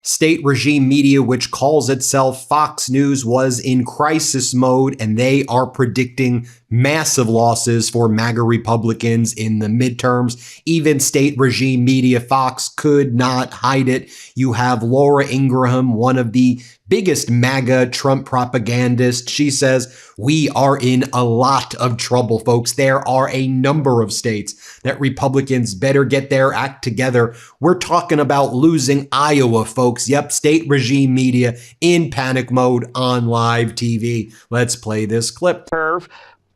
State regime media, which calls itself Fox News, was in crisis mode, and they are predicting massive losses for MAGA Republicans in the midterms. Even state regime media, Fox, could not hide it. You have Laura Ingraham, one of the biggest MAGA Trump propagandists. She says, we are in a lot of trouble, folks. There are a number of states that Republicans better get their act together. We're talking about losing Iowa, folks. Yep, state regime media in panic mode on live TV. Let's play this clip.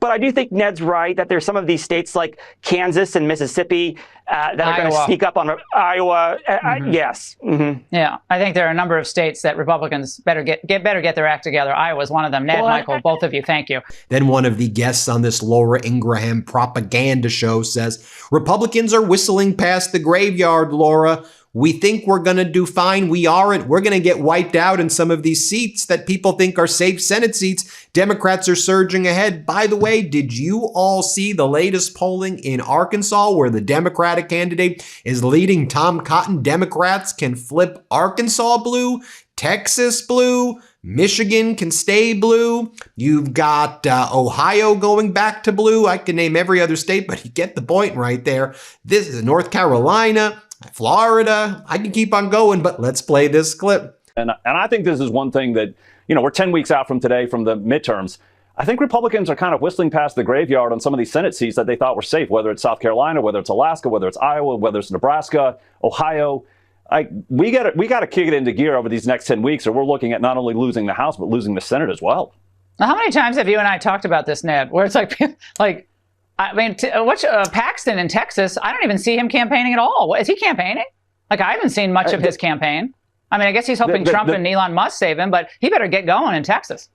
But I do think Ned's right that there's some of these states like Kansas and Mississippi that are going to sneak up on Iowa. Yes. Yeah, I think there are a number of states that Republicans better get their act together. Iowa's one of them. Ned, Michael, both of you, thank you. Then one of the guests on this Laura Ingraham propaganda show says, Republicans are whistling past the graveyard, Laura. We think we're going to do fine. We aren't. We're going to get wiped out in some of these seats that people think are safe Senate seats. Democrats are surging ahead. By the way, did you all see the latest polling in Arkansas where the Democratic candidate is leading Tom Cotton? Democrats can flip Arkansas blue, Texas blue, Michigan can stay blue. You've got Ohio going back to blue. I can name every other state, but you get the point right there. This is North Carolina, Florida. I can keep on going, but let's play this clip. And I think this is one thing that, we're 10 weeks out from today from the midterms. I think Republicans are kind of whistling past the graveyard on some of these Senate seats that they thought were safe, whether it's South Carolina, whether it's Alaska, whether it's Iowa, whether it's Nebraska, Ohio. We got to kick it into gear over these next 10 weeks, or we're looking at not only losing the House, but losing the Senate as well. Now, how many times have you and I talked about this, Ned, where it's like Paxton in Texas, I don't even see him campaigning at all. Is he campaigning? I haven't seen much of his campaign. I guess he's hoping Trump and Elon Musk save him, but he better get going in Texas.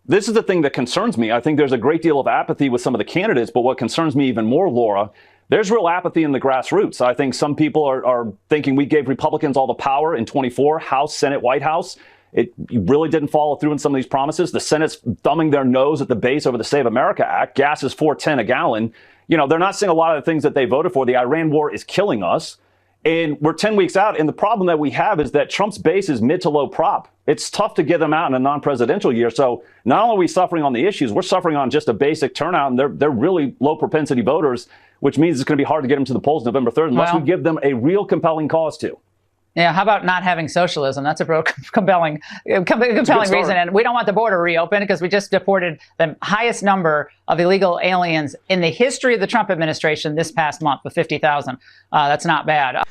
This is the thing that concerns me. I think there's a great deal of apathy with some of the candidates, but what concerns me even more, Laura, there's real apathy in the grassroots. I think some people are thinking we gave Republicans all the power in 24, House, Senate, White House. It really didn't follow through in some of these promises. The Senate's thumbing their nose at the base over the Save America Act. Gas is $4.10 a gallon. They're not saying a lot of the things that they voted for. The Iran war is killing us. And we're 10 weeks out. And the problem that we have is that Trump's base is mid to low prop. It's tough to get them out in a non-presidential year. So not only are we suffering on the issues, we're suffering on just a basic turnout. And they're really low propensity voters, which means it's going to be hard to get them to the polls November 3rd unless we give them a real compelling cause to. Yeah, how about not having socialism? That's a real compelling reason. And we don't want the border reopened because we just deported the highest number of illegal aliens in the history of the Trump administration this past month with 50,000. That's not bad.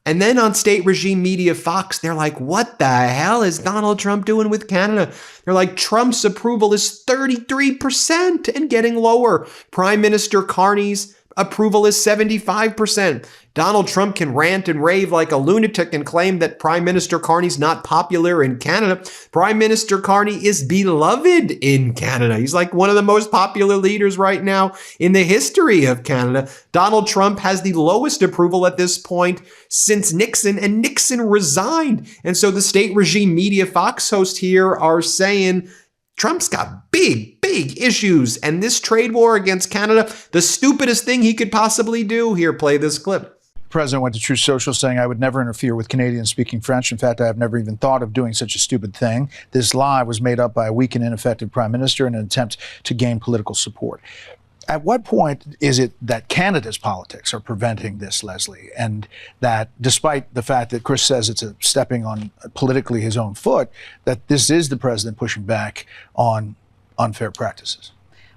And then on state regime media, Fox, they're like, what the hell is Donald Trump doing with Canada? They're like, Trump's approval is 33% and getting lower. Prime Minister Carney's approval is 75%. Donald Trump can rant and rave like a lunatic and claim that Prime Minister Carney's not popular in Canada. Prime Minister Carney is beloved in Canada. He's like one of the most popular leaders right now in the history of Canada. Donald Trump has the lowest approval at this point since Nixon, and Nixon resigned. And so the state regime media Fox hosts here are saying Trump's got big issues, and this trade war against Canada, the stupidest thing he could possibly do. Here, play this clip. The president went to Truth Social saying, I would never interfere with Canadians speaking French. In fact, I have never even thought of doing such a stupid thing. This lie was made up by a weak and ineffective prime minister in an attempt to gain political support. At what point is it that Canada's politics are preventing this, Leslie, and that despite the fact that Chris says it's stepping on politically his own foot, that this is the president pushing back on unfair practices?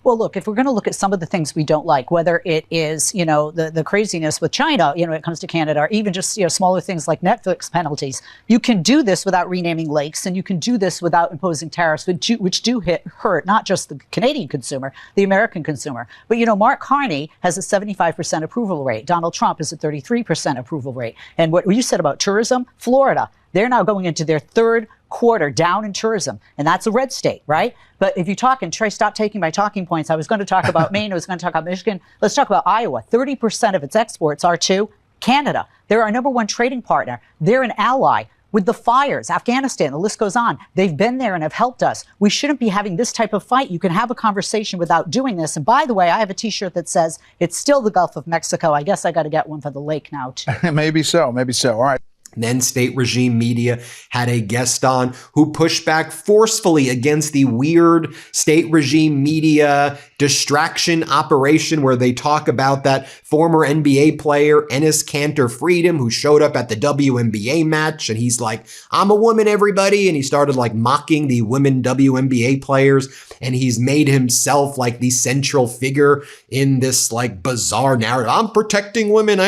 Well, look, if we're going to look at some of the things we don't like, whether it is, the craziness with China, when it comes to Canada, or even just, smaller things like Netflix penalties, you can do this without renaming lakes, and you can do this without imposing tariffs, which do hurt not just the Canadian consumer, the American consumer. But, Mark Carney has a 75% approval rate. Donald Trump is a 33% approval rate. And what you said about tourism, Florida, they're now going into their third quarter down in tourism, and that's a red state, right? But if you talk, and Trey, stop taking my talking points. I was going to talk about Maine. I was going to talk about Michigan. Let's talk about Iowa. 30% of its exports are to Canada. They're our number one trading partner. They're an ally. With the fires, Afghanistan, the list goes on. They've been there and have helped us. We shouldn't be having this type of fight. You can have a conversation without doing this. And by the way, I have a T-shirt that says it's still the Gulf of Mexico. I guess I got to get one for the lake now, too. Maybe so. Maybe so. All right. Then state regime media had a guest on who pushed back forcefully against the weird state regime media distraction operation where they talk about that former NBA player, Enes Kanter Freedom, who showed up at the WNBA match. And he's like, I'm a woman, everybody. And he started like mocking the women WNBA players. And he's made himself like the central figure in this like bizarre narrative. I'm protecting women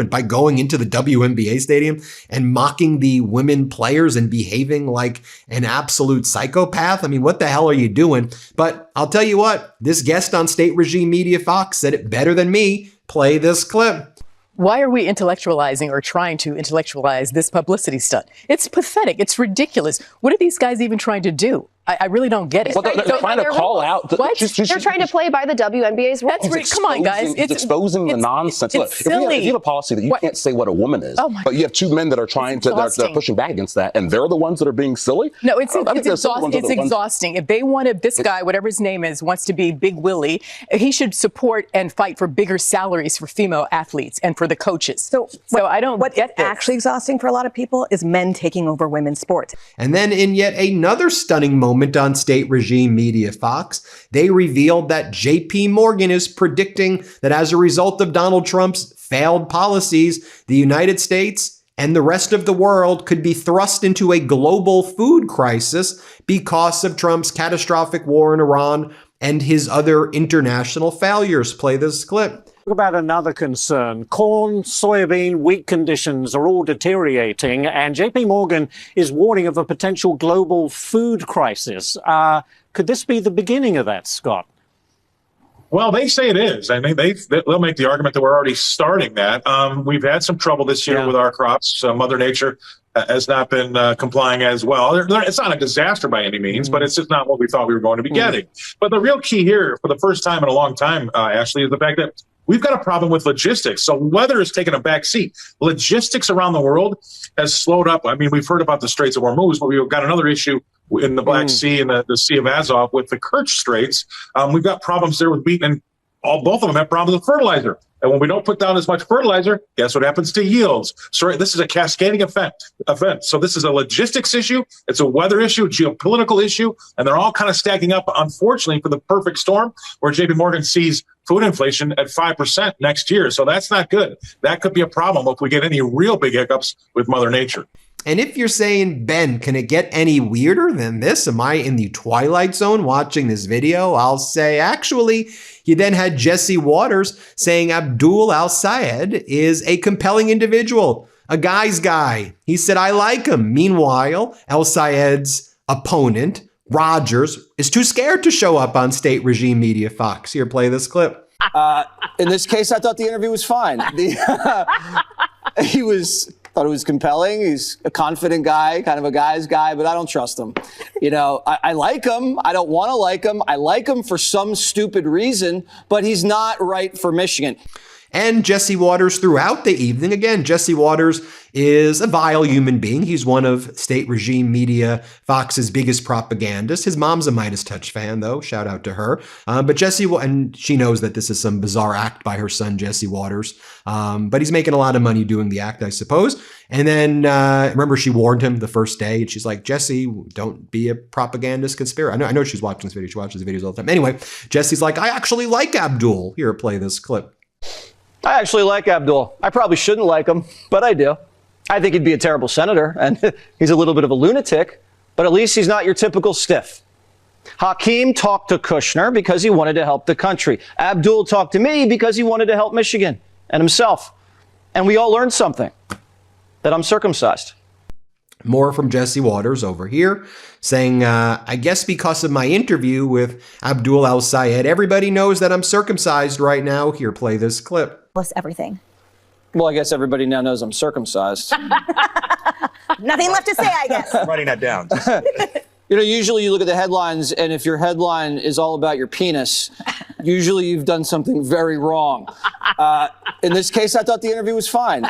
by going into the WNBA stadium and mocking the women players and behaving like an absolute psychopath. I mean, what the hell are you doing? But I'll tell you what, this guest on state regime media Fox said it better than me. Play this clip. Why are we intellectualizing or trying to intellectualize this publicity stunt? It's pathetic. It's ridiculous. What are these guys even trying to do? I really don't get it. Well, they're trying to call out. What? They're trying to play by the WNBA's rules. That's come on, guys. It's exposing the nonsense. Look, if you have a policy that you can't say what a woman is, but you have two men that are trying to, they're pushing back against that, and they're the ones that are being silly? No, it's exhausting. If they wanted, this guy, whatever his name is, wants to be Big Willie, he should support and fight for bigger salaries for female athletes and for the coaches. So I don't What's actually exhausting for a lot of people is men taking over women's sports. And then in yet another stunning moment on state regime media Fox, they revealed that JP Morgan is predicting that as a result of Donald Trump's failed policies, the United States and the rest of the world could be thrust into a global food crisis because of Trump's catastrophic war in Iran and his other international failures. Play this clip. Talk about another concern. Corn, soybean, wheat conditions are all deteriorating, and JP Morgan is warning of a potential global food crisis. Could this be the beginning of that, Scott? Well, they say it is. I mean, they'll make the argument that we're already starting that. We've had some trouble this year with our crops. Mother Nature has not been complying as well. It's not a disaster by any means, but it's just not what we thought we were going to be getting. But the real key here, for the first time in a long time, Ashley, is the fact that we've got a problem with logistics. So weather has taken a back seat. Logistics around the world has slowed up. I mean, we've heard about the Straits of Hormuz, but we've got another issue in the Black Sea and the Sea of Azov with the Kerch Straits. We've got problems there with wheat, and both of them have problems with fertilizer. And when we don't put down as much fertilizer, guess what happens to yields? So this is a cascading event. So this is a logistics issue. It's a weather issue, a geopolitical issue, and they're all kind of stacking up, unfortunately, for the perfect storm where JP Morgan sees food inflation at 5% next year. So that's not good. That could be a problem if we get any real big hiccups with Mother Nature. And if you're saying, Ben, can it get any weirder than this? Am I in the Twilight Zone watching this video? I'll say, actually, he then had Jesse Waters saying Abdul al-Sayed is a compelling individual, a guy's guy. He said, I like him. Meanwhile, al-Sayed's opponent, Rogers, is too scared to show up on state regime media Fox. Here, play this clip. In this case, I thought the interview was fine. Thought it was compelling. He's a confident guy, kind of a guy's guy, but I don't trust him. You know, I like him. I don't want to like him. I like him for some stupid reason, but he's not right for Michigan. And Jesse Waters throughout the evening. Again, Jesse Waters is a vile human being. He's one of state regime media Fox's biggest propagandists. His mom's a Midas Touch fan, though. Shout out to her. But Jesse, and she knows that this is some bizarre act by her son, Jesse Waters. But he's making a lot of money doing the act, I suppose. And then, remember, she warned him the first day, and she's like, Jesse, don't be a propagandist conspirator. I know she's watching this video. She watches the videos all the time. Anyway, Jesse's like, I actually like Abdul. Here, play this clip. I actually like Abdul. I probably shouldn't like him, but I do. I think he'd be a terrible senator, and he's a little bit of a lunatic, but at least he's not your typical stiff. Hakeem talked to Kushner because he wanted to help the country. Abdul talked to me because he wanted to help Michigan and himself. And we all learned something, that I'm circumcised. More from Jesse Waters over here saying, I guess because of my interview with Abdul al-Sayed, everybody knows that I'm circumcised right now. Here, play this clip. Plus everything. Well, I guess everybody now knows I'm circumcised. Nothing left to say, I guess. I'm writing that down. You know, usually you look at the headlines, and if your headline is all about your penis, usually you've done something very wrong. In this case, I thought the interview was fine.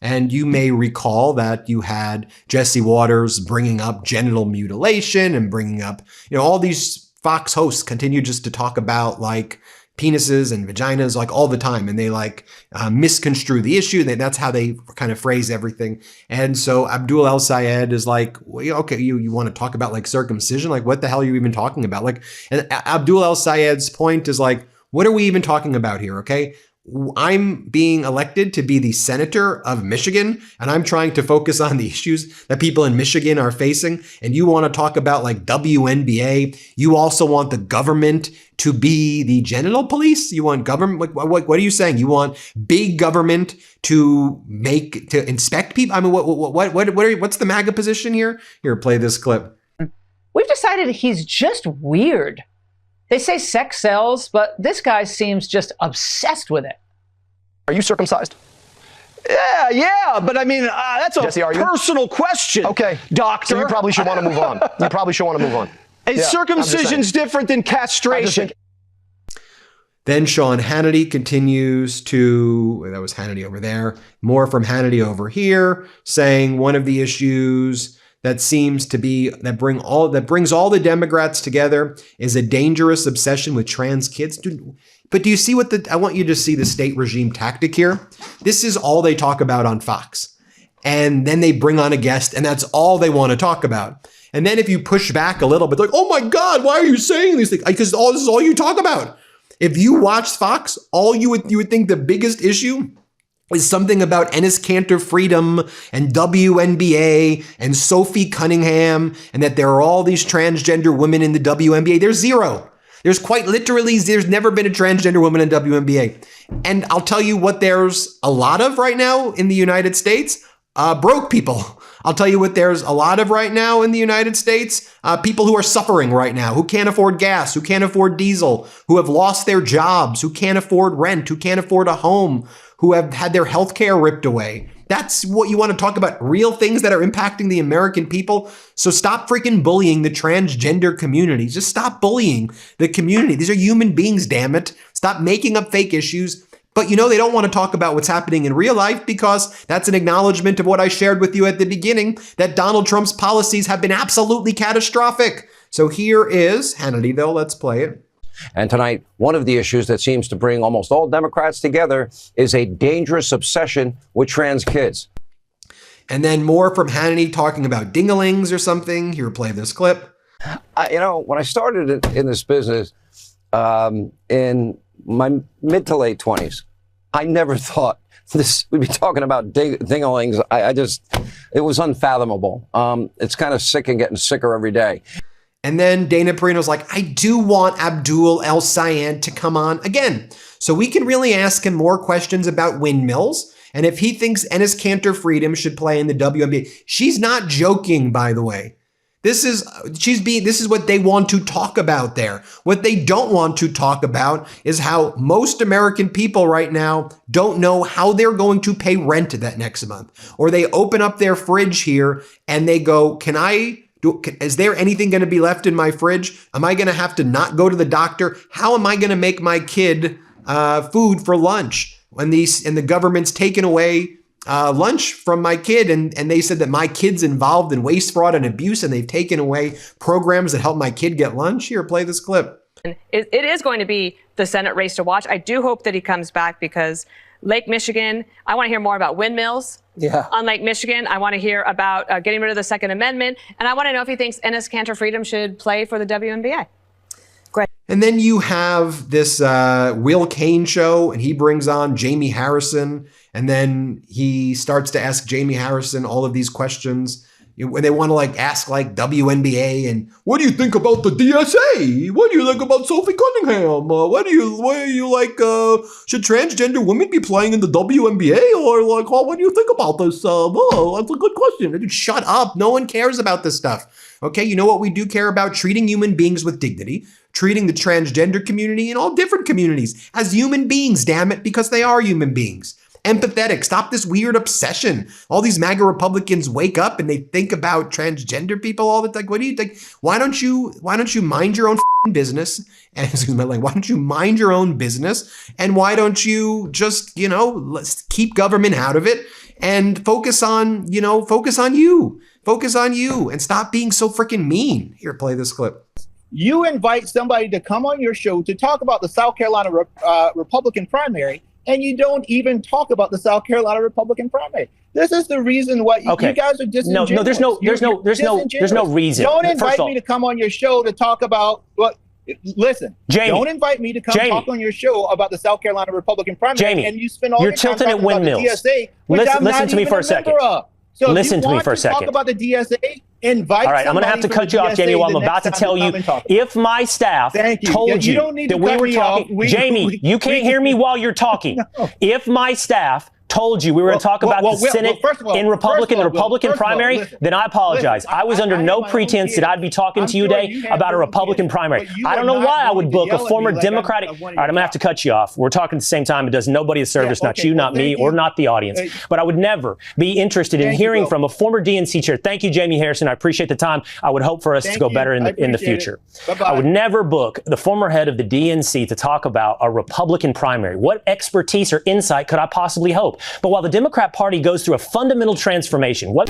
And you may recall that you had Jesse Waters bringing up genital mutilation and bringing up, all these Fox hosts continue just to talk about like penises and vaginas like all the time, and they like misconstrue the issue. That's how they kind of phrase everything. And so Abdul El-Sayed is like, well, okay, you want to talk about like circumcision? Like, what the hell are you even talking about? Like, and Abdul El-Sayed's point is like, what are we even talking about here? Okay. I'm being elected to be the senator of Michigan, and I'm trying to focus on the issues that people in Michigan are facing. And you want to talk about like WNBA. You also want the government to be the genital police. You want government. What are you saying? You want big government to inspect people? I mean, what's the MAGA position here? Here, play this clip. We've decided he's just weird. They say sex sells, but this guy seems just obsessed with it. Are you circumcised? Yeah, but I mean, that's a Jesse, personal question. Okay, doctor. So you probably should want to move on. You probably should want to move on. Is circumcision's different than castration? Then Sean Hannity continues to, that was Hannity over there, more from Hannity over here, saying one of the issues that seems to be, that brings all the Democrats together is a dangerous obsession with trans kids. Dude, but do you see I want you to see the state regime tactic here. This is all they talk about on Fox. And then they bring on a guest, and that's all they want to talk about. And then if you push back a little bit, like, oh my God, why are you saying these things? Because this is all you talk about. If you watch Fox, you would think the biggest issue is something about Enes Kanter freedom and WNBA and Sophie Cunningham, and that there are all these transgender women in the WNBA. There's zero. There's quite literally, there's never been a transgender woman in WNBA. And I'll tell you what there's a lot of right now in the United States, broke people. I'll tell you what there's a lot of right now in the United States, people who are suffering right now, who can't afford gas, who can't afford diesel, who have lost their jobs, who can't afford rent, who can't afford a home, who have had their health care ripped away. That's what you want to talk about, real things that are impacting the American people. So stop freaking bullying the transgender community. Just stop bullying the community. These are human beings, damn it. Stop making up fake issues. But they don't want to talk about what's happening in real life, because that's an acknowledgement of what I shared with you at the beginning, that Donald Trump's policies have been absolutely catastrophic. So here is Hannity, though. Let's play it. And tonight, one of the issues that seems to bring almost all Democrats together is a dangerous obsession with trans kids. And then more from Hannity talking about dingalings or something. Here, play this clip. When I started in this business in my mid to late 20s, I never thought we'd be talking about dingalings. It was unfathomable. It's kind of sick and getting sicker every day. And then Dana Perino's like, I do want Abdul El-Sayed to come on again, so we can really ask him more questions about windmills. And if he thinks Enes Kanter freedom should play in the WNBA, she's not joking, by the way. This is what they want to talk about there. What they don't want to talk about is how most American people right now don't know how they're going to pay rent that next month. Or they open up their fridge here and they go, is there anything going to be left in my fridge? Am I going to have to not go to the doctor? How am I going to make my kid food for lunch when the government's taken away lunch from my kid, and they said that my kid's involved in waste, fraud, and abuse, and they've taken away programs that help my kid get lunch? Here, play this clip. It is going to be the Senate race to watch. I do hope that he comes back, because Lake Michigan, I want to hear more about windmills. Yeah. On Lake Michigan, I want to hear about getting rid of the Second Amendment, and I want to know if he thinks Enes Kanter freedom should play for the WNBA. Great. And then you have this Will Cain show, and he brings on Jamie Harrison, and then he starts to ask Jamie Harrison all of these questions when they want to ask WNBA and what do you think about the DSA? What do you think about Sophie Cunningham? What do you like? Should transgender women be playing in the WNBA, or what do you think about this? That's a good question. Dude, shut up. No one cares about this stuff. Okay, you know what we do care about? Treating human beings with dignity, treating the transgender community and all different communities as human beings, damn it, because they are human beings. Empathetic. Stop this weird obsession. All these MAGA Republicans wake up and they think about transgender people all the time. What do you think? Why don't you mind your own business? And excuse my language. Why don't you mind your own business? And why don't you just, let's keep government out of it and focus on you. Focus on you and stop being so freaking mean. Here, play this clip. You invite somebody to come on your show to talk about the South Carolina Republican primary, and you don't even talk about the South Carolina Republican primary. This is the reason why you guys are disingenuous. No, there's no reason. Don't invite me to come on your show to talk about what. Listen, Jamie, don't invite me to come talk on your show about the South Carolina Republican primary, Jamie, and you spend all you're your time tilting talking at windmills. about the DSA, which Listen to me for a second. So listen to me for a second. Talk about the DSA. Invite. All right, I'm going to have to cut you off, Jamie. While I'm about to tell you, if my staff told you that we were talking, Jamie, you can't hear me while you're talking. If my staff told you we were going to talk about the Senate in Republican primary, then I apologize. I was under no pretense that I'd be talking to you today about a Republican primary. I don't know why I would book a former Democratic. All right, I'm going to have to cut you off. We're talking at the same time. It does nobody a service, not you, not me, or not the audience. But I would never be interested in hearing from a former DNC chair. Thank you, Jamie Harrison. I appreciate the time. I would hope for us to go better in the future. I would never book the former head of the DNC to talk about a Republican primary. What expertise or insight could I possibly hope? But while the Democrat Party goes through a fundamental transformation, what